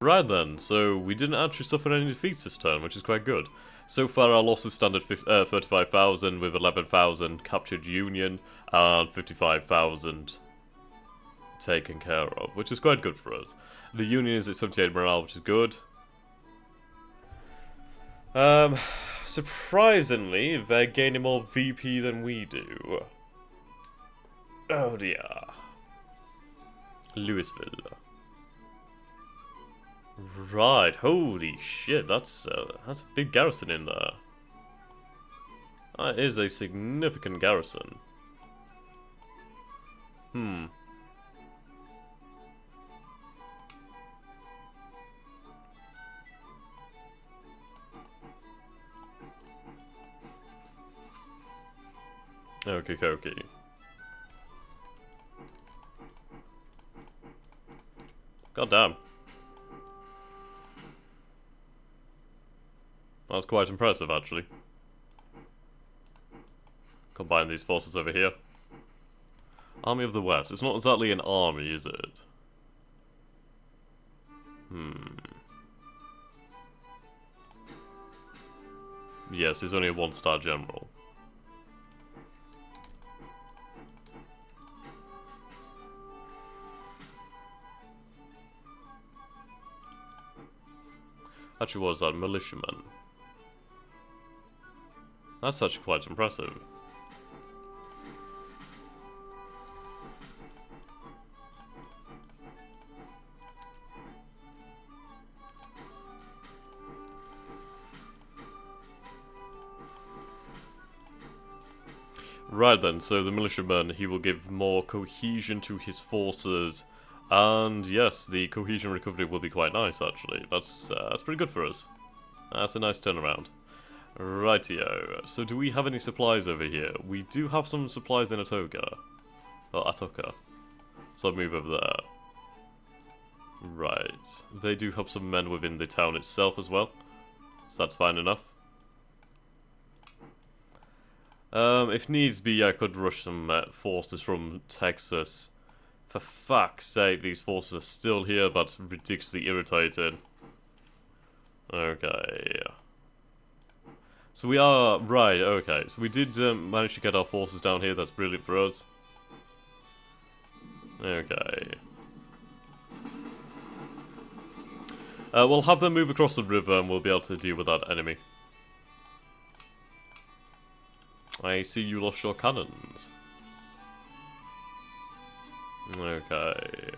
Right then, so we didn't actually suffer any defeats this turn, which is quite good. So far our losses stand at 35,000 with 11,000 captured Union and 55,000 taken care of, which is quite good for us. The Union is at 78 morale, which is good. Surprisingly, they're gaining more VP than we do. Oh dear. Louisville. Right, holy shit, that's a big garrison in there. That is a significant garrison. Okay, okay. God damn. That's quite impressive, actually. Combine these forces over here. Army of the West. It's not exactly an army, is it? Yes, he's only a one-star general. Actually, what was that? Militiaman. That's actually quite impressive. Right then, so the militiaman, he will give more cohesion to his forces, and yes, the cohesion recovery will be quite nice actually. That's pretty good for us. That's a nice turnaround. Rightio. So do we have any supplies over here? We do have some supplies in Atoka. Or Atoka. So I'll move over there. Right. They do have some men within the town itself as well. So that's fine enough. If needs be, I could rush some forces from Texas. For fuck's sake, these forces are still here, but ridiculously irritated. Okay. So we are... Right, okay. So we did manage to get our forces down here. That's brilliant for us. Okay. We'll have them move across the river and we'll be able to deal with that enemy. I see you lost your cannons. Okay.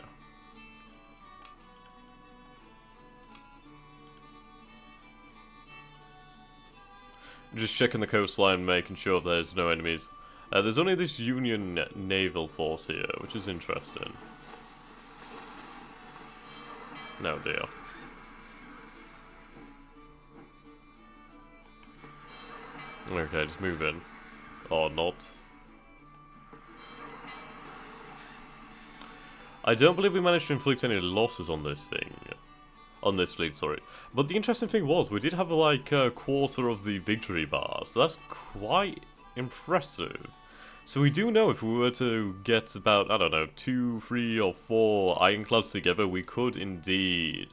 Just checking the coastline, making sure there's no enemies. There's only this Union naval force here, which is interesting. No dear. Okay, just move in. Or not. I don't believe we managed to inflict any losses on this thing. On this fleet, sorry. But the interesting thing was, we did have like a quarter of the victory bar, so that's quite impressive. So we do know if we were to get about, I don't know, 2, 3 or 4 ironclads together, we could indeed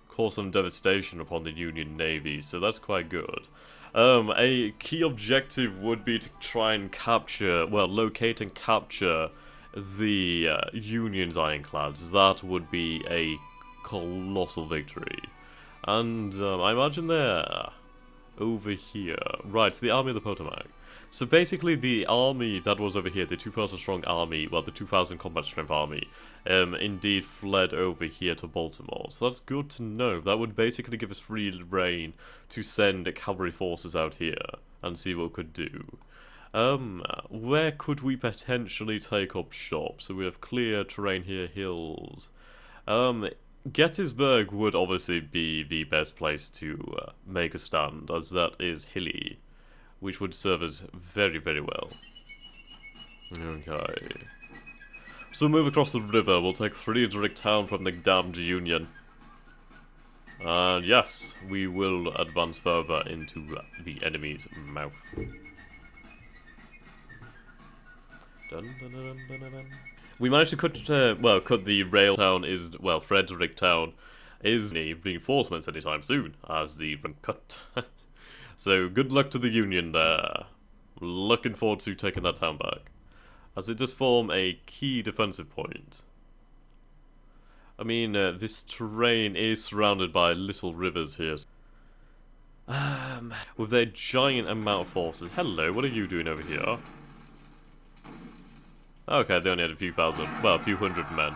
cause some devastation upon the Union Navy, so that's quite good. A key objective would be to try and capture, well, locate and capture the Union's ironclads. That would be a colossal victory. And I imagine they're over here. Right, so the Army of the Potomac. So basically the army that was over here, the 2,000 strong army, well the 2,000 combat strength army, indeed fled over here to Baltimore. So that's good to know. That would basically give us free reign to send cavalry forces out here and see what we could do. Where could we potentially take up shop? So we have clear terrain here, hills. Gettysburg would obviously be the best place to make a stand, as that is hilly, which would serve us very, very well. Okay. So we'll move across the river, we'll take Fredericktown from the damned Union. And yes, we will advance further into the enemy's mouth. Dun, dun, dun, dun, dun, dun. We managed to cut the rail town Fredericktown is any reinforcements anytime soon, as the run cut. So good luck to the Union there. Looking forward to taking that town back, as it does form a key defensive point. I mean, this terrain is surrounded by little rivers here. With their giant amount of forces. Hello, what are you doing over here? Okay, they only had a few hundred men.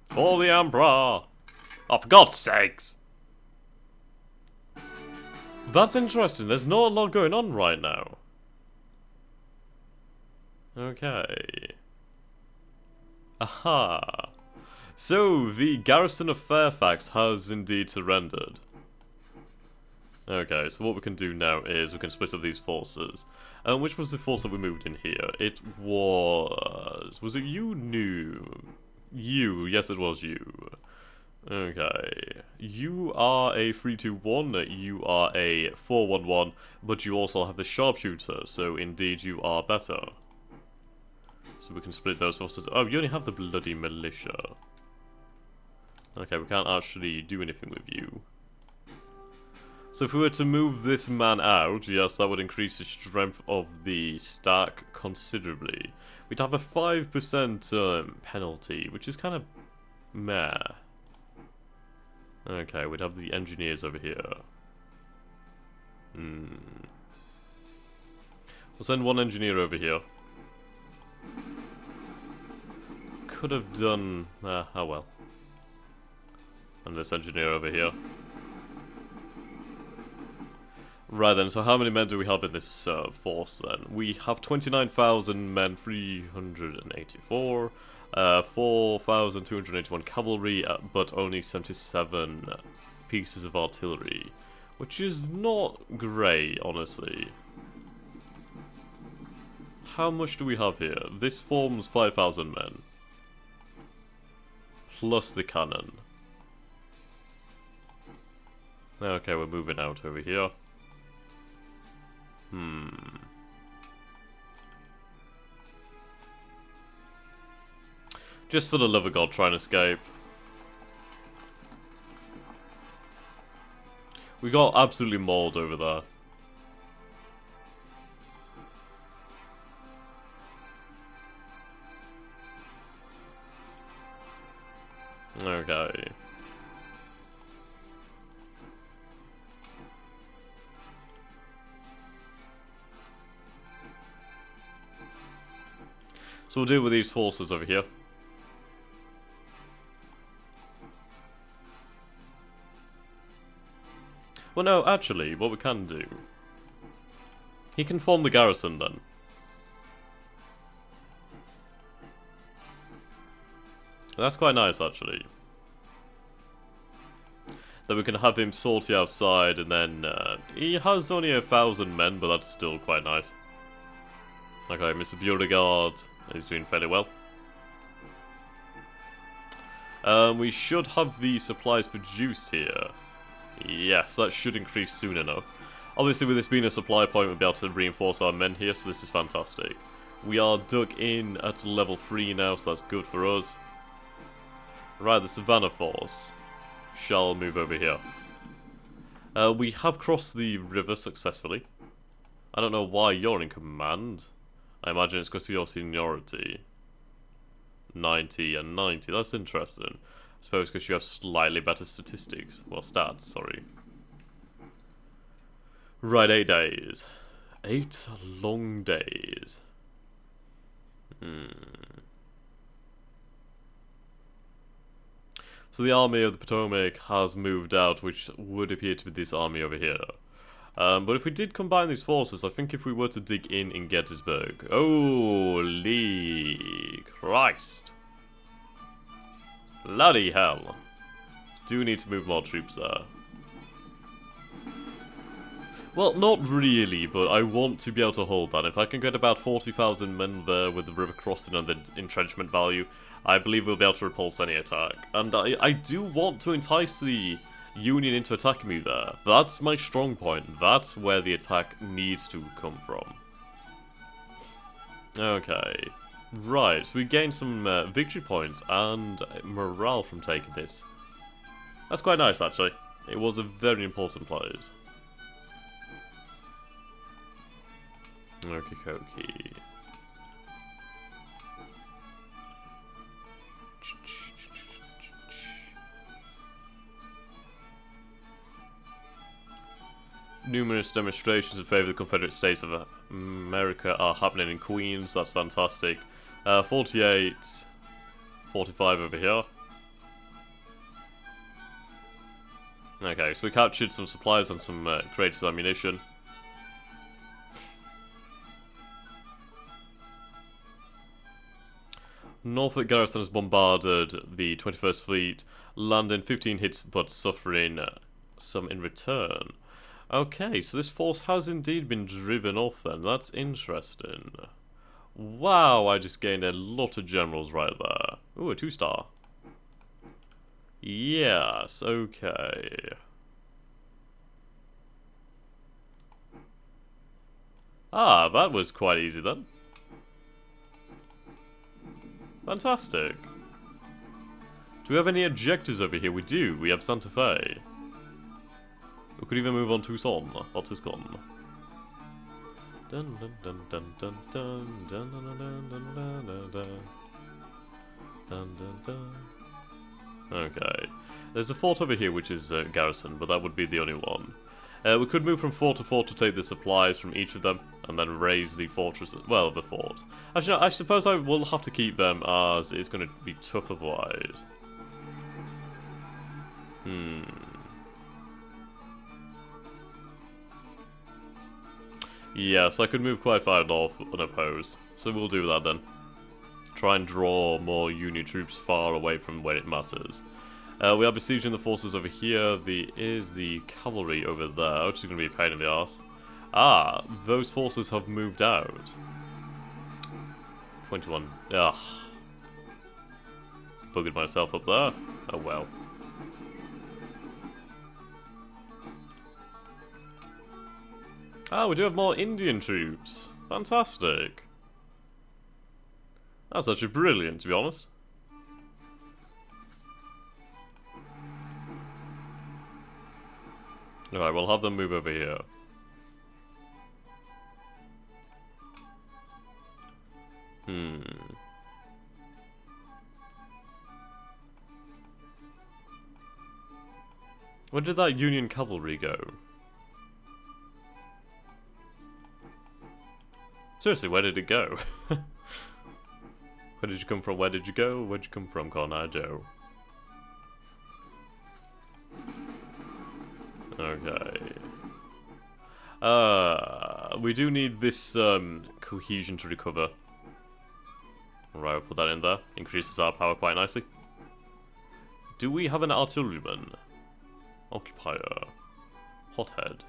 For the Emperor! Oh, for God's sakes! That's interesting, there's not a lot going on right now. Okay. Aha! So, the garrison of Fairfax has indeed surrendered. Okay, so what we can do now is we can split up these forces. Which was the force that we moved in here? It was... Was it you? No. You. Yes, it was you. Okay. You are a 321, you are a 411, but you also have the sharpshooter, so indeed you are better. So we can split those forces. Oh, you only have the bloody militia. Okay, we can't actually do anything with you. So if we were to move this man out, yes, that would increase the strength of the stack considerably. We'd have a 5% penalty, which is kind of meh. Okay, we'd have the engineers over here. We'll send one engineer over here. Could have done... oh well. And this engineer over here. Right then, so how many men do we have in this force then? We have 29,000 men, 384, 4,281 cavalry, but only 77 pieces of artillery. Which is not great, honestly. How much do we have here? This forms 5,000 men. Plus the cannon. Okay, we're moving out over here. Just for the love of God, try and escape. We got absolutely mauled over there. Okay. So we'll deal with these forces over here. Well, no, actually, what we can do... He can form the garrison, then. That's quite nice, actually. Then we can have him sortie outside, and then... he has only 1,000 men, but that's still quite nice. Okay, Mr. Beauregard is doing fairly well. We should have the supplies produced here. Yes, that should increase soon enough. Obviously, with this being a supply point, we'll be able to reinforce our men here, so this is fantastic. We are dug in at level 3 now, so that's good for us. Right, the Savannah force shall move over here. We have crossed the river successfully. I don't know why you're in command. I imagine it's because of your seniority. 90 and 90, that's interesting. I suppose because you have slightly better statistics. Well, stats, sorry. Right, 8 days. 8 long days. So the army of the Potomac has moved out, which would appear to be this army over here. But if we did combine these forces, I think if we were to dig in Gettysburg... Holy Christ! Bloody hell. Do need to move more troops there. Well, not really, but I want to be able to hold that. If I can get about 40,000 men there with the river crossing and the entrenchment value, I believe we'll be able to repulse any attack. And I do want to entice the Union into attacking me there. That's my strong point. That's where the attack needs to come from. Okay. Right, so we gained some victory points and morale from taking this. That's quite nice, actually. It was a very important place. Okie dokie. Numerous demonstrations in favour of the Confederate States of America are happening in Queens. That's fantastic. 48, 45 over here. Okay, so we captured some supplies and some crates of ammunition. Norfolk garrison has bombarded the 21st Fleet, landing 15 hits but suffering some in return. Okay, so this force has indeed been driven off then. That's interesting. Wow, I just gained a lot of generals right there. Ooh, a 2-star. Yes, okay. Ah, that was quite easy then. Fantastic. Do we have any objectives over here? We do. We have Santa Fe. We could even move on Tucson or Tucson. Dun dun dun dun dun dun dun dun dun dun dun dun dun dun dun. Okay. There's a fort over here which is garrison, but that would be the only one. We could move from fort to fort to take the supplies from each of them, and then raise the fortress, well, the fort. Actually, no, I suppose I will have to keep them, as it's going to be tough otherwise. Yes, I could move quite far north unopposed, so we'll do that then. Try and draw more Union troops far away from where it matters. We are besieging the forces over here. Is the cavalry over there, which is going to be a pain in the arse. Ah, those forces have moved out. 21. Ugh. Buggered myself up there. Oh well. Ah, we do have more Indian troops. Fantastic. That's actually brilliant, to be honest. Alright, we'll have them move over here. Where did that Union cavalry go? Seriously, where did it go? Where did you come from? Where did you go? Where'd you come from, Corner Joe? Okay. We do need this cohesion to recover. Right, we'll put that in there. Increases our power quite nicely. Do we have an artilleryman? Occupier. Hothead.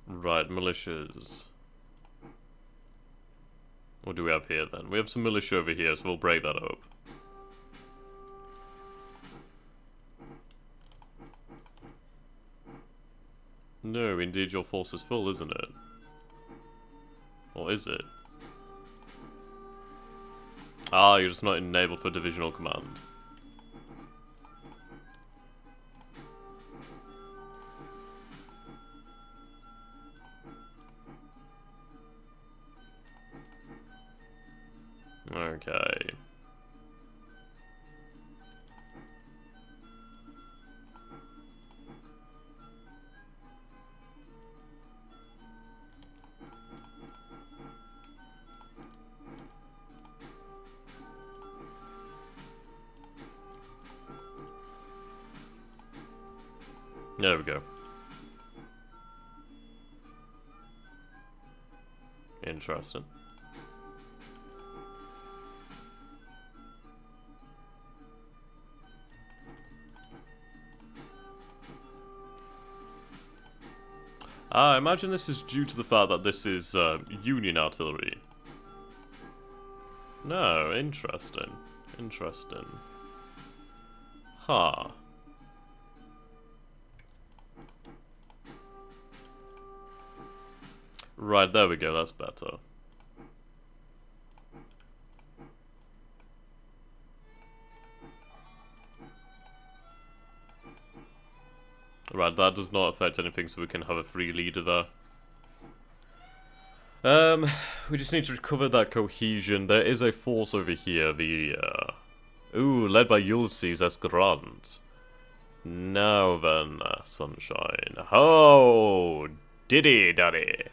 Right, militias. What do we have here then? We have some militia over here, so we'll break that up. No, indeed your force is full, isn't it? Or is it? Ah, you're just not enabled for divisional command. Okay. There we go. Interesting. I imagine this is due to the fact that this is Union artillery. No, interesting. Interesting. Huh. Right, there we go, that's better. Right, that does not affect anything, so we can have a free leader there. We just need to recover that cohesion. There is a force over here, the, ooh, led by Ulysses S. Grant. Now then, sunshine. Oh, diddy daddy.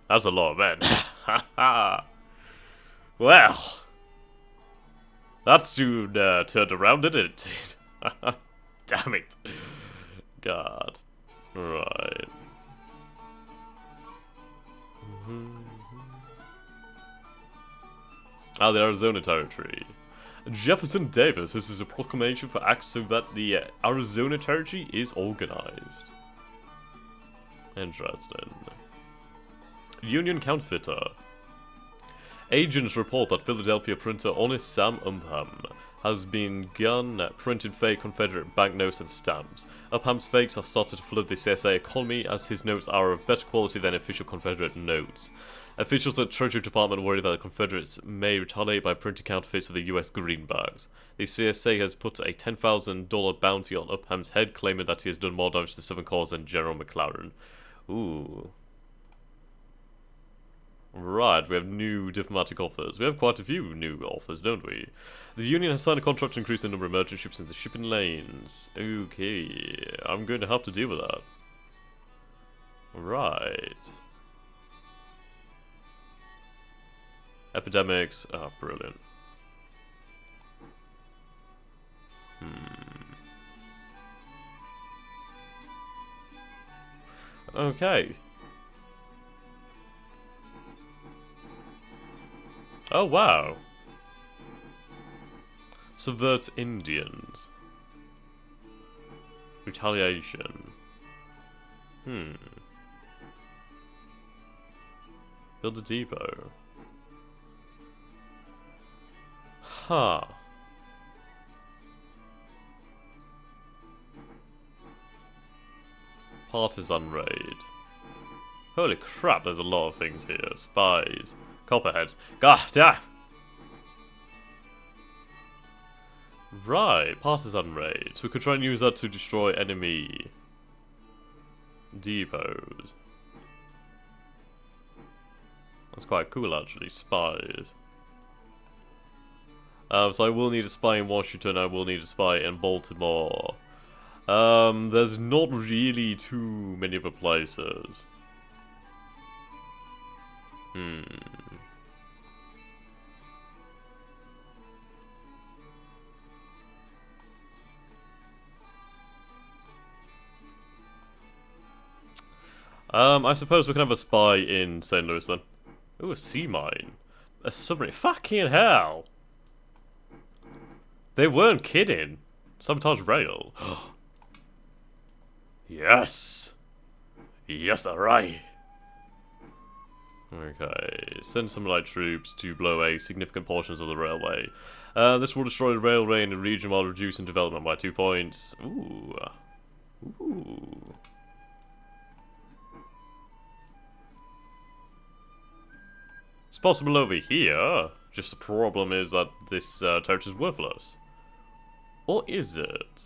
That's a lot of men. Ha ha. Well, that soon turned around, didn't it? Damn it. God. Right. The Arizona Territory. Jefferson Davis, this is a proclamation for acts so that the Arizona Territory is organized. Interesting. Union Counterfeiter. Agents report that Philadelphia printer Honest Sam Upham has begun printing fake Confederate banknotes and stamps. Upham's fakes have started to flood the CSA economy as his notes are of better quality than official Confederate notes. Officials at the Treasury Department worry that the Confederates may retaliate by printing counterfeits of the US greenbacks. The CSA has put a $10,000 bounty on Upham's head, claiming that he has done more damage to the Southern cause than General McClellan. Ooh. Right, we have new diplomatic offers. We have quite a few new offers, don't we? The Union has signed a contract to increase the number of merchant ships in the shipping lanes. Okay, I'm going to have to deal with that. Right. Epidemics. Ah, brilliant. Okay. Oh, wow. Subvert Indians. Retaliation. Build a depot. Huh. Partisan raid. Holy crap, there's a lot of things here. Spies. Copperheads. God damn! Right, partisan raids. We could try and use that to destroy enemy depots. That's quite cool, actually. Spies. So I will need a spy in Washington, I will need a spy in Baltimore. There's not really too many other places. I suppose we can have a spy in St. Louis then. Ooh, a sea mine. A submarine. Fucking hell! They weren't kidding. Sabotage rail. Yes! Yes, they're right. Okay, send some light troops to blow away significant portions of the railway. This will destroy the railway in the region while reducing development by 2 points. Ooh. Ooh. It's possible over here. Just the problem is that this territory is worthless. Or is it?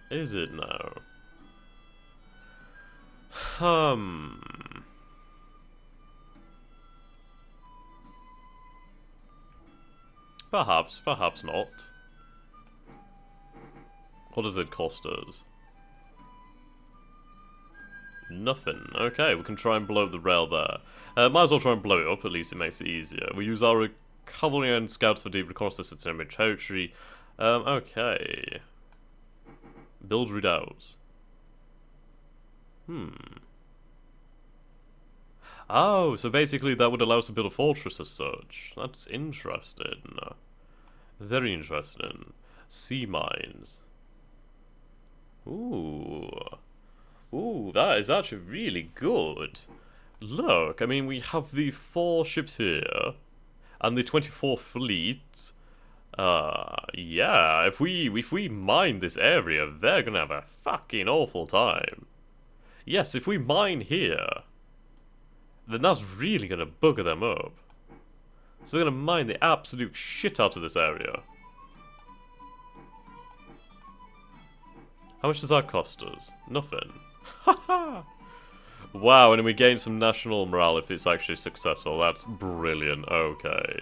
Is it now? Perhaps, perhaps not. What does it cost us? Nothing. Okay, we can try and blow up the rail there. Might as well try and blow it up, at least it makes it easier. We use our cavalry and scouts for deep reconnaissance into enemy territory. Okay. Build redoubts. Oh, so basically that would allow us to build a fortress as such. That's interesting. Very interesting. Sea mines. Ooh. Ooh, that is actually really good. Look, I mean, we have the 4 ships here. And the 24th Fleet, yeah, if we mine this area, they're gonna have a fucking awful time. Yes, if we mine here, then that's really gonna bugger them up. So we're gonna mine the absolute shit out of this area. How much does that cost us? Nothing. Haha! Wow, and then we gain some national morale if it's actually successful. That's brilliant. Okay.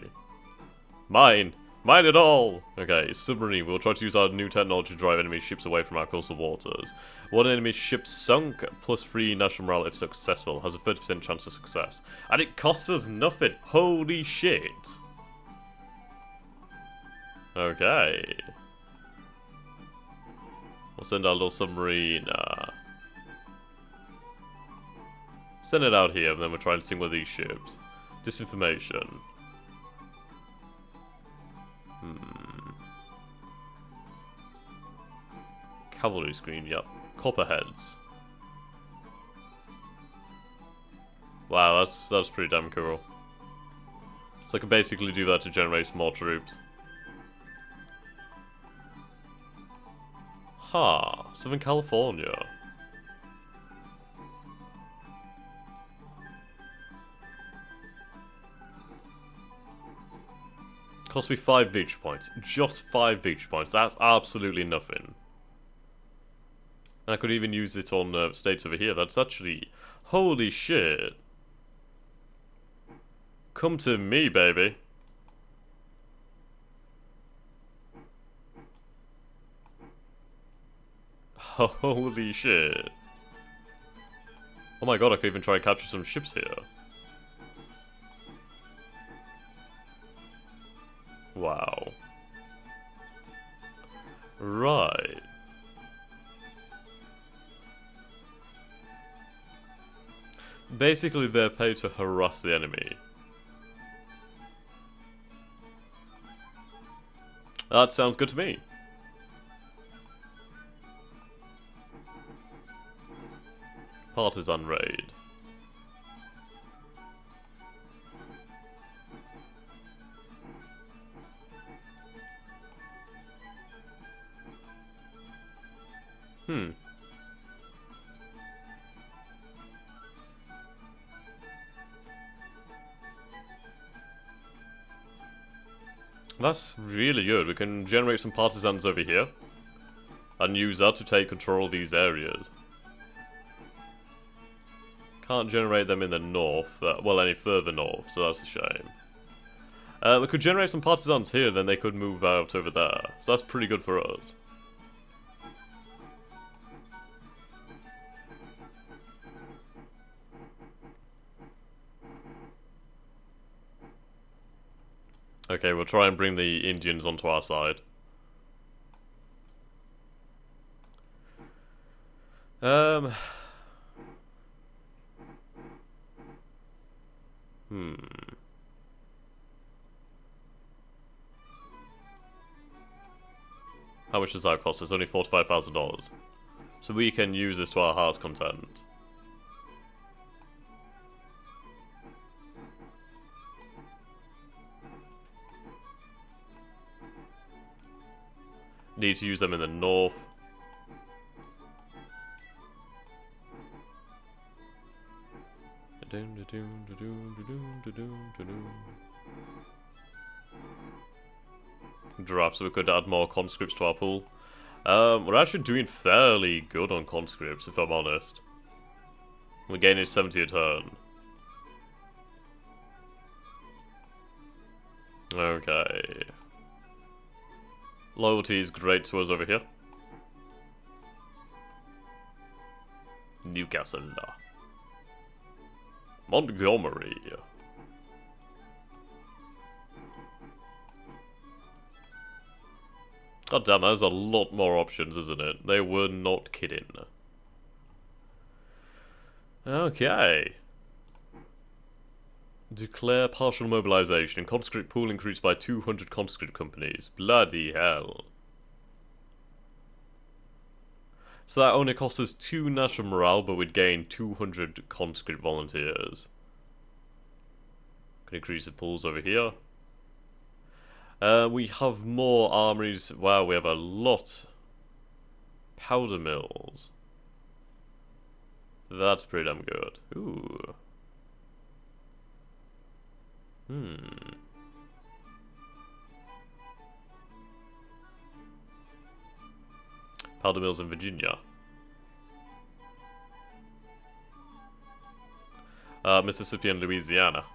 Mine! Mine it all! Okay, submarine. We'll try to use our new technology to drive enemy ships away from our coastal waters. One enemy ship sunk, +3 national morale if successful. Has a 30% chance of success. And it costs us nothing! Holy shit! Okay. We'll send our little submarine, send it out here, and then we'll try and sink with these ships. Disinformation. Cavalry screen, yep. Copperheads. Wow, that's pretty damn cool. So I can basically do that to generate some more troops. Ha, Southern California. Cost me 5 victory points. Just 5 victory points. That's absolutely nothing. And I could even use it on states over here. That's actually... Holy shit. Come to me, baby. Holy shit. Oh my god, I could even try and capture some ships here. Wow. Right. Basically, they're paid to harass the enemy. That sounds good to me. Partisan raid. That's really good. We can generate some partisans over here. And use that to take control of these areas. Can't generate them in the north, well, any further north, so that's a shame. We could generate some partisans here, then they could move out over there. So that's pretty good for us. Okay, we'll try and bring the Indians onto our side. How much does that cost? It's only $45,000. So we can use this to our heart's content. Need to use them in the north. Draft, so we could add more conscripts to our pool. We're actually doing fairly good on conscripts, if I'm honest. We're gaining 70 a turn. Okay. Loyalty is great to us over here. Newcastle. Montgomery. God damn, there's a lot more options, isn't it? They were not kidding. Okay. Declare partial mobilization. Conscript pool increased by 200 conscript companies. Bloody hell. So that only costs us 2 national morale, but we'd gain 200 conscript volunteers. Can increase the pools over here. We have more armories. Wow, we have a lot. Powder mills. That's pretty damn good. Ooh. Powder mills in Virginia. Mississippi and Louisiana.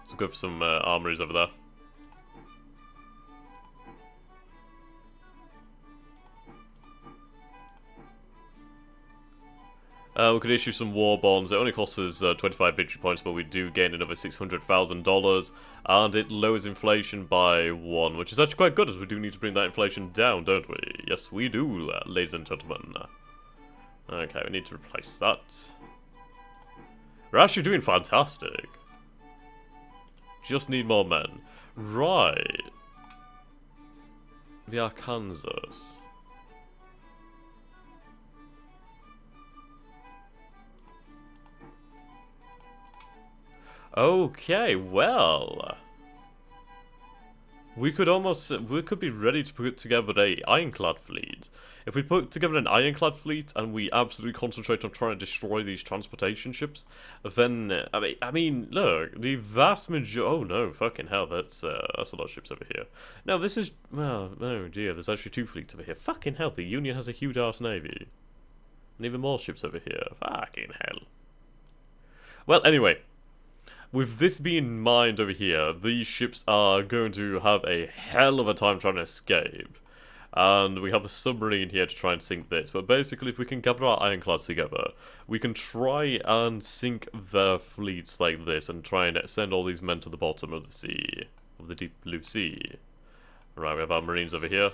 So go for some armories over there. We could issue some war bonds. It only costs us 25 victory points, but we do gain another $600,000, and it lowers inflation by 1, which is actually quite good, as we do need to bring that inflation down, don't we? Yes, we do, ladies and gentlemen. Okay, we need to replace that. We're actually doing fantastic. Just need more men. Right. The Arkansas. Okay, well, we could be ready to put together a ironclad fleet. If we put together an ironclad fleet and we absolutely concentrate on trying to destroy these transportation ships, then I mean, look, the vast majority. Oh no, fucking hell, that's a lot of ships over here. No, this is well, oh dear, there's actually 2 fleets over here. Fucking hell, the Union has a huge ass navy, and even more ships over here. Fucking hell. Well, anyway. With this being in mind over here, these ships are going to have a hell of a time trying to escape. And we have a submarine here to try and sink this. But basically, if we can gather our ironclads together, we can try and sink their fleets like this and try and send all these men to the bottom of the sea. Of the deep blue sea. Right, we have our marines over here.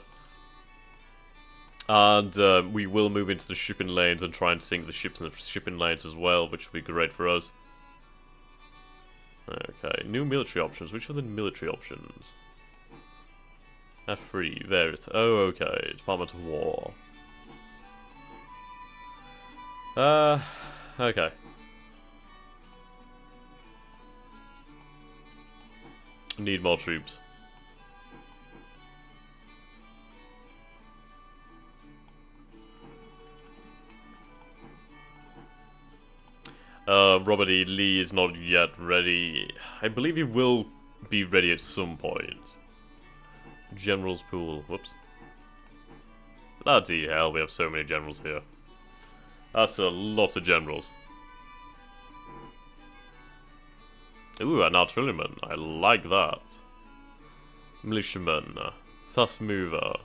And we will move into the shipping lanes and try and sink the ships in the shipping lanes as well, which will be great for us. Okay, new military options. Which are the military options? F3, there it is. Oh, okay. Department of War. Okay. Need more troops. Robert E. Lee is not yet ready. I believe he will be ready at some point. General's pool. Whoops. Bloody hell, we have so many generals here. That's a lot of generals. Ooh, an artilleryman. I like that. Militiaman. Fast mover.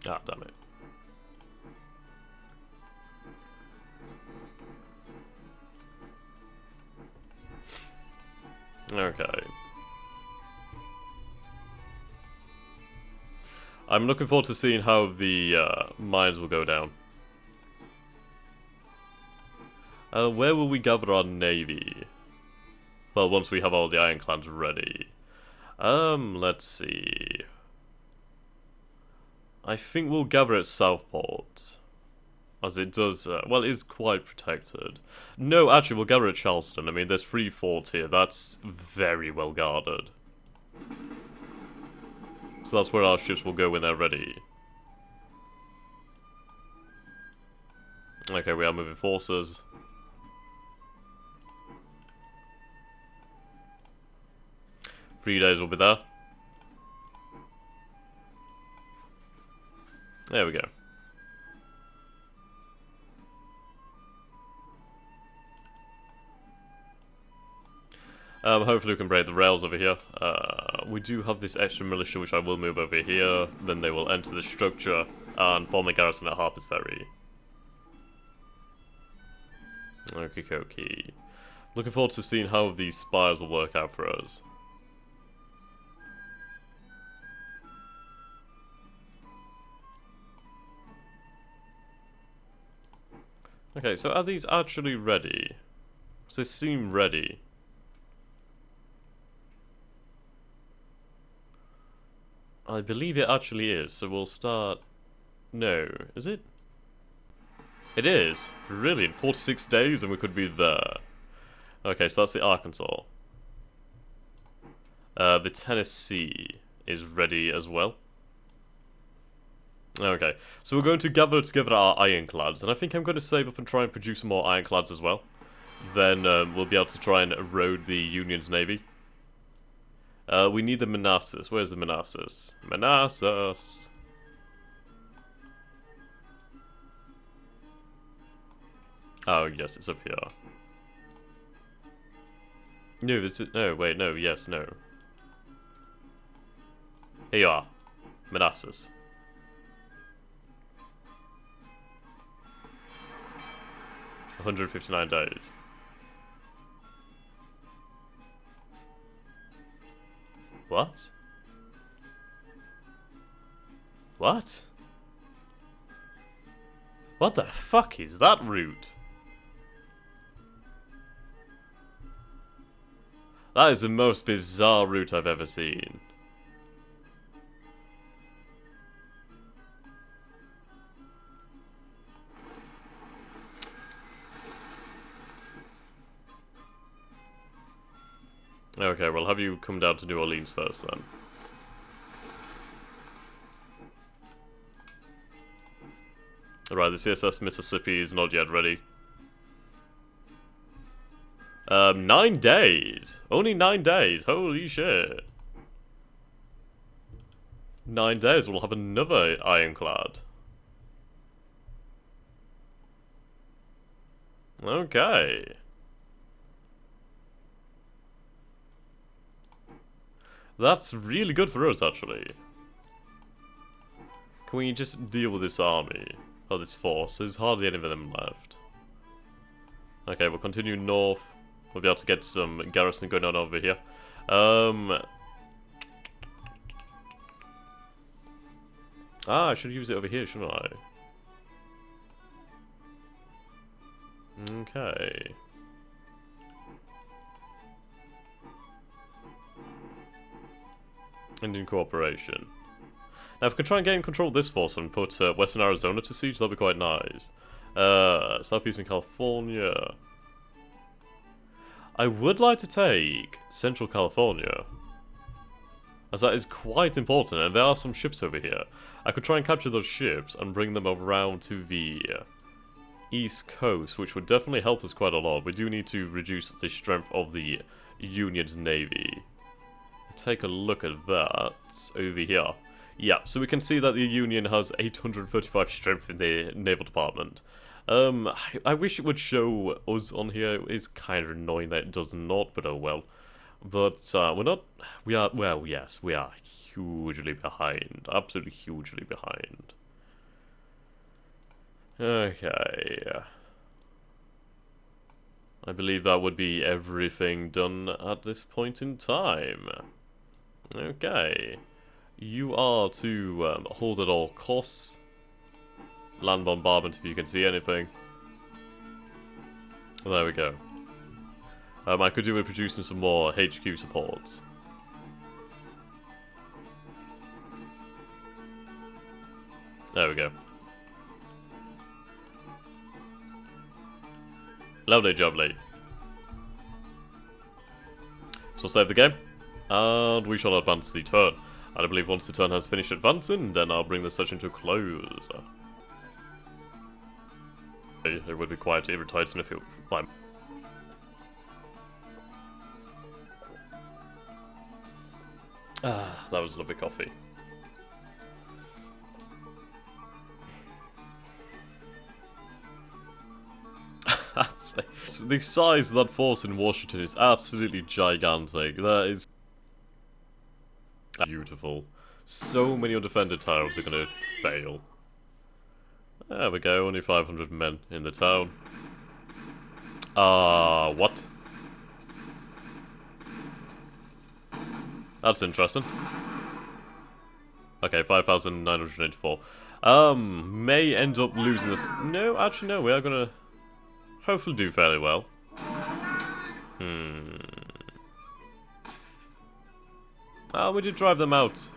Ah, damn it. Okay. I'm looking forward to seeing how the mines will go down. Where will we gather our navy? Well, once we have all the ironclads ready. Let's see. I think we'll gather at Southport. As it does, well, it is quite protected. No, actually, we'll gather at Charleston. I mean, there's 3 forts here. That's very well guarded. So that's where our ships will go when they're ready. Okay, we are moving forces. Three days will be there. There we go. Hopefully we can break the rails over here. We do have this extra militia which I will move over here. Then they will enter the structure and form a garrison at Harper's Ferry. Okie dokie. Looking forward to seeing how these spires will work out for us. Okay, so are these actually ready? Does they seem ready? I believe it actually is, so we'll start... No, is it? It is. Brilliant. 46 days and we could be there. Okay, so that's the Arkansas. The Tennessee is ready as well. Okay, so we're going to gather together our ironclads, and I think I'm going to save up and try and produce some more ironclads as well. Then we'll be able to try and erode the Union's navy. We need the Manassas. Where's the Manassas? Manassas! Oh, yes, it's up here. No, this is... No, wait, no, yes, no. Here you are. Manassas. $159 days. What? What? What the fuck is that route? That is the most bizarre route I've ever seen. Okay, well, have you come down to New Orleans first, then? Alright, the CSS Mississippi is not yet ready. 9 days! Only 9 days! Holy shit! 9 days, we'll have another ironclad. Okay. That's really good for us, actually. Can we just deal with this army? Oh, this force. There's hardly any of them left. Okay, we'll continue north. We'll be able to get some garrison going on over here. I should use it over here, shouldn't I? Okay. Indian cooperation. Now, if we can try and gain control of this force and put Western Arizona to siege, that'll be quite nice. Southeastern California. I would like to take Central California, as that is quite important, and there are some ships over here. I could try and capture those ships and bring them around to the East Coast, which would definitely help us quite a lot. We do need to reduce the strength of the Union's navy. Take a look at that over here. Yeah, so we can see that the Union has 835 strength in the naval department. I wish it would show us on here. It's kind of annoying that it does not, but oh well. But we're not. We are. Well, yes, we are hugely behind. Absolutely hugely behind. Okay. I believe that would be everything done at this point in time. Okay. You are to hold at all costs. Land bombardment if you can see anything. There we go. I could do with producing some more HQ supports. There we go. Lovely jubbly. So save the game. And we shall advance the turn. And I believe once the turn has finished advancing, then I'll bring the session to a close. It would be quite irritating if it... that was lovely coffee. The size of that force in Washington is absolutely gigantic. That is beautiful. So many undefended towns are going to fail. There we go, only 500 men in the town. What? That's interesting. Okay, 5,984. May end up losing this. No, actually no, we are going to hopefully do fairly well. We did drive them out